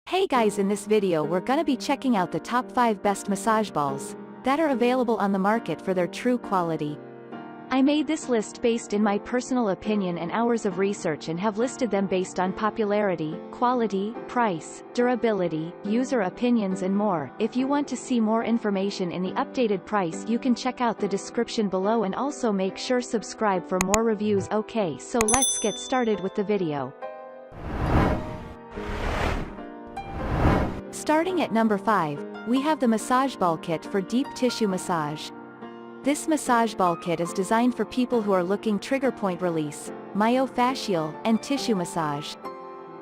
Hey guys, in this video we're gonna be checking out the top 5 best massage balls that are available on the market for their true quality. I made this list based in my personal opinion and hours of research and have listed them based on popularity, quality, price, durability, user opinions and more. If you want to see more information in the updated price, you can check out the description below and also make sure subscribe for more reviews. Okay, so let's get started with the video. Starting at number 5, we have the massage ball kit for deep tissue massage. This massage ball kit is designed for people who are looking trigger point release, myofascial, and tissue massage.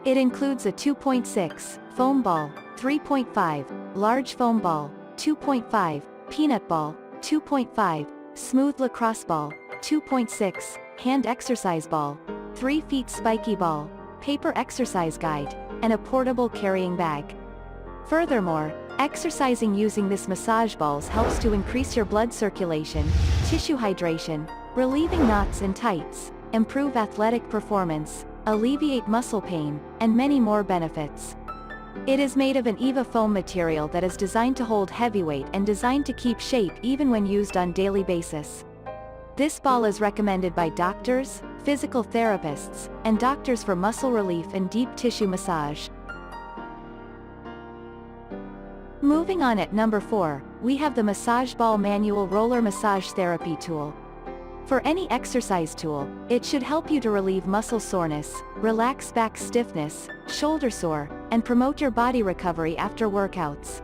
It includes a 2.6 foam ball, 3.5 large foam ball, 2.5 peanut ball, 2.5 smooth lacrosse ball, 2.6 hand exercise ball, 3 feet spiky ball, paper exercise guide, and a portable carrying bag. Furthermore, exercising using this massage balls helps to increase your blood circulation, tissue hydration, relieving knots and tights, improve athletic performance, alleviate muscle pain, and many more benefits. It is made of an EVA foam material that is designed to hold heavy weight and designed to keep shape even when used on daily basis. This ball is recommended by doctors, physical therapists, and doctors for muscle relief and deep tissue massage. Moving on at number 4, we have the Massage Ball Manual Roller Massage Therapy Tool. For any exercise tool, it should help you to relieve muscle soreness, relax back stiffness, shoulder sore, and promote your body recovery after workouts.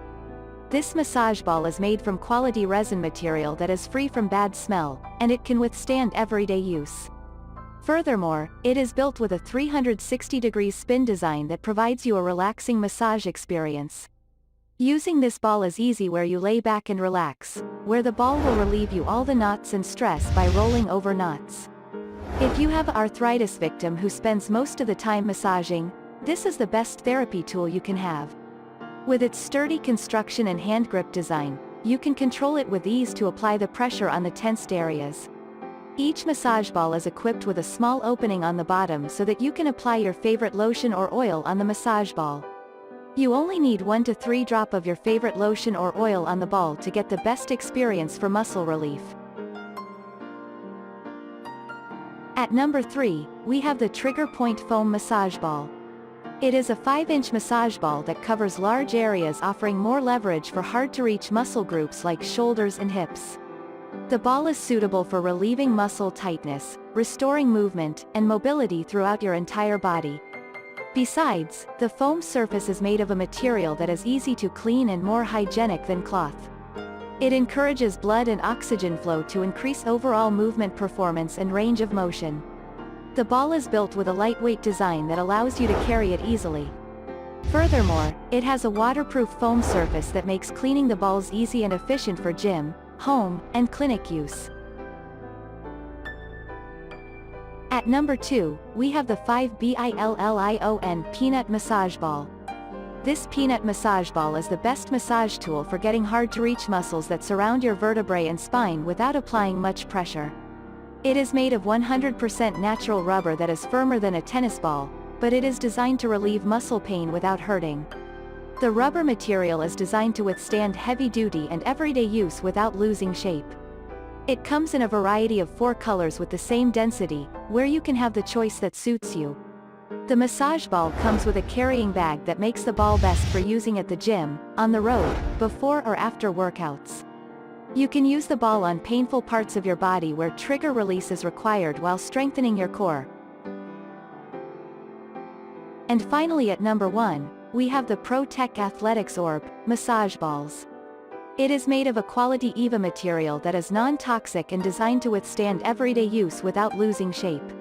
This massage ball is made from quality resin material that is free from bad smell, and it can withstand everyday use. Furthermore, it is built with a 360-degree spin design that provides you a relaxing massage experience. Using this ball is easy where you lay back and relax, where the ball will relieve you all the knots and stress by rolling over knots. If you have an arthritis victim who spends most of the time massaging, this is the best therapy tool you can have. With its sturdy construction and hand grip design, you can control it with ease to apply the pressure on the tensed areas. Each massage ball is equipped with a small opening on the bottom so that you can apply your favorite lotion or oil on the massage ball. You only need 1 to 3 drops of your favorite lotion or oil on the ball to get the best experience for muscle relief. At number 3, we have the TriggerPoint Foam Massage Ball. It is a 5-inch massage ball that covers large areas, offering more leverage for hard-to-reach muscle groups like shoulders and hips. The ball is suitable for relieving muscle tightness, restoring movement and mobility throughout your entire body. Besides, the foam surface is made of a material that is easy to clean and more hygienic than cloth. It encourages blood and oxygen flow to increase overall movement performance and range of motion. The ball is built with a lightweight design that allows you to carry it easily. Furthermore, it has a waterproof foam surface that makes cleaning the balls easy and efficient for gym, home, and clinic use. At number 2, we have the 5-Billion Peanut Massage Ball. This peanut massage ball is the best massage tool for getting hard-to-reach muscles that surround your vertebrae and spine without applying much pressure. It is made of 100% natural rubber that is firmer than a tennis ball, but it is designed to relieve muscle pain without hurting. The rubber material is designed to withstand heavy-duty and everyday use without losing shape. It comes in a variety of 4 colors with the same density, where you can have the choice that suits you. The massage ball comes with a carrying bag that makes the ball best for using at the gym, on the road, before or after workouts. You can use the ball on painful parts of your body where trigger release is required while strengthening your core. And finally at number 1, we have the ProTech Athletics Orb Massage Balls. It is made of a quality EVA material that is non-toxic and designed to withstand everyday use without losing shape.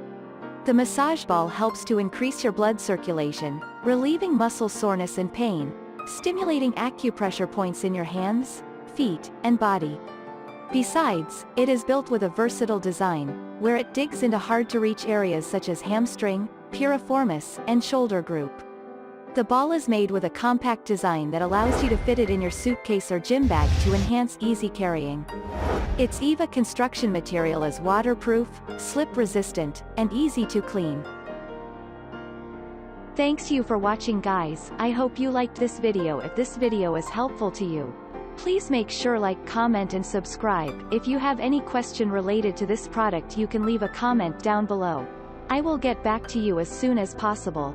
The massage ball helps to increase your blood circulation, relieving muscle soreness and pain, stimulating acupressure points in your hands, feet, and body. Besides, it is built with a versatile design, where it digs into hard-to-reach areas such as hamstring, piriformis, and shoulder group. The ball is made with a compact design that allows you to fit it in your suitcase or gym bag to enhance easy carrying. Its EVA construction material is waterproof, slip-resistant, and easy to clean. Thanks you for watching guys, I hope you liked this video. If this video is helpful to you, please make sure like, comment and subscribe. If you have any question related to this product you can leave a comment down below. I will get back to you as soon as possible.